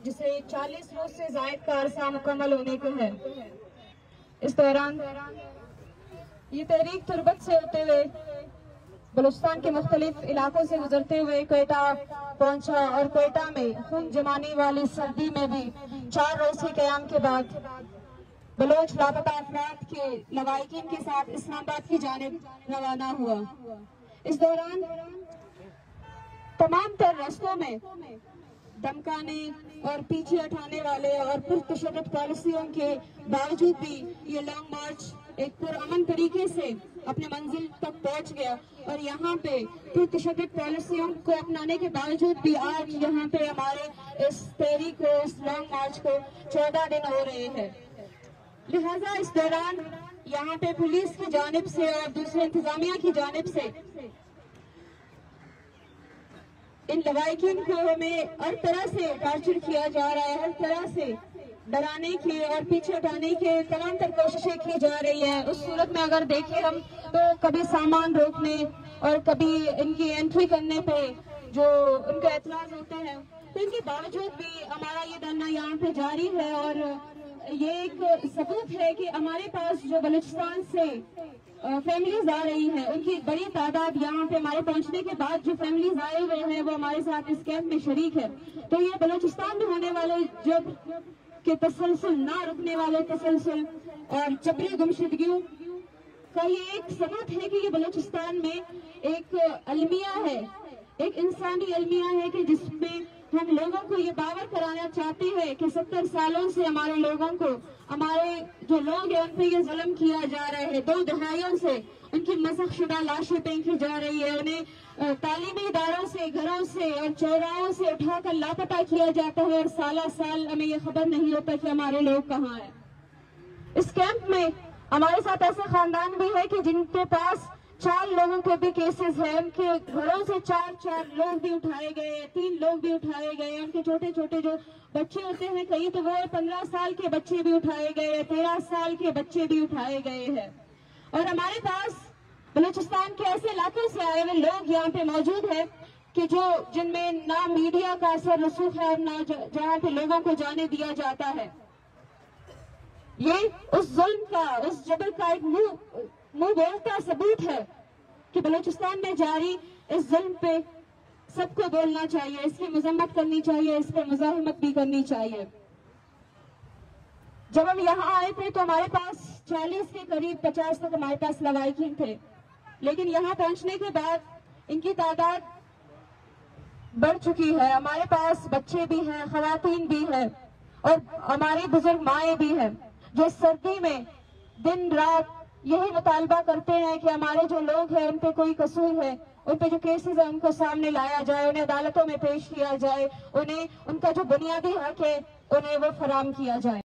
जिसे 40 रोज से जायद का अरसा मुकम्मल होने को है। इस दौरान ये तहरीक तुर्बत से होते हुए बलूचिस्तान के मुख्तलिफ इलाकों से गुजरते हुए क्वेटा पहुंचा और क्वेटा में खून जमाने वाली सर्दी में भी 4 रोज के क़याम के बाद बलोच लापता अफराद के लवाहिकीन के साथ इस्लामाबाद की जानिब रवाना हुआ। इस दौरान तमाम तर रास्तों में धमकाने और पीछे हटाने वाले और पुरतशद्दुद पॉलिसियों के बावजूद भी ये लॉन्ग मार्च एक पुरअमन तरीके से अपने मंजिल तक पहुंच गया और यहाँ पे पुरतशद्दुद पॉलिसियों को अपनाने के बावजूद भी आज यहाँ पे हमारे इस तहरीक को, इस लॉन्ग मार्च को 14 दिन हो रहे हैं। लिहाजा इस दौरान यहाँ पे पुलिस की जानिब से और दूसरे इंतजामिया की जानिब से इन लवाहिकीन को हमें हर तरह से टार्चर किया जा रहा है, हर तरह से डराने की और पीछे हटाने के तमाम तर कोशिशें की जा रही है। उस सूरत में अगर देखें हम तो कभी सामान रोकने और कभी इनकी एंट्री करने पे जो उनके एतराज होते हैं, तो इनके बावजूद भी हमारा ये धरना यहाँ पे जारी है और ये एक सबूत है कि हमारे पास जो बलूचिस्तान से फैमिलीज आ रही है, उनकी बड़ी तादाद यहाँ पे हमारे पहुंचने के बाद जो फैमिलीज आए हुए हैं वो हमारे साथ इस कैंप में शरीक है। तो ये बलूचिस्तान में होने वाले जब के तसलसल, ना रुकने वाले तसलसल और जबरी गुमशुदगियों का ये एक सबूत है कि ये बलूचिस्तान में एक अलमिया है, एक इंसानी अलमिया है कि जिसमें हम लोगों को ये बावर कराना चाहते हैं कि 70 सालों से हमारे लोगों को, हमारे जो लोग हैं उन पे ये जुल्म किया जा रहा है। 2 दहाइयों से उनकी मसख शुदा लाशें फेंकी जा रही है, उन्हें तालीमी इदारों से, घरों से और चौराहों से उठाकर लापता किया जाता है और साला साल हमें ये खबर नहीं होता कि हमारे लोग कहाँ हैं। इस कैंप में हमारे साथ ऐसे खानदान भी है कि जिनके पास 4 लोगों के भी केसेस हैं, उनके घरों से 4 लोग भी उठाए गए, 3 लोग भी उठाए गए, उनके छोटे छोटे जो बच्चे होते हैं, कहीं तो वो 15 साल के बच्चे भी उठाए गए, 13 साल के बच्चे भी उठाए गए हैं। और हमारे पास बलूचिस्तान के ऐसे इलाकों से आए हुए लोग यहाँ पे मौजूद है कि जो जिनमें ना मीडिया का असर रसूख है और ना जहाँ पे लोगों को जाने दिया जाता है। ये उस जुल्म का, उस जबर का एक मुंह बोलता सबूत है कि बलूचिस्तान में जारी इस जुल्म पे सबको बोलना चाहिए, इसकी मजम्मत करनी चाहिए, इस पर मुजाहिमत भी करनी चाहिए। जब हम यहाँ आए थे तो हमारे पास 40 के करीब 50 तक हमारे पास लवाहिकीन थे, लेकिन यहाँ पहुंचने के बाद इनकी तादाद बढ़ चुकी है। हमारे पास बच्चे भी हैं, खवातीन भी हैं और हमारी बुजुर्ग माएँ भी हैं जो सर्दी में दिन रात यही मुतालबा करते हैं कि हमारे जो लोग हैं उन पे कोई कसूर है, उन पे जो केसेस है उनको सामने लाया जाए, उन्हें अदालतों में पेश किया जाए, उन्हें उनका जो बुनियादी हक है उन्हें वो फराम किया जाए।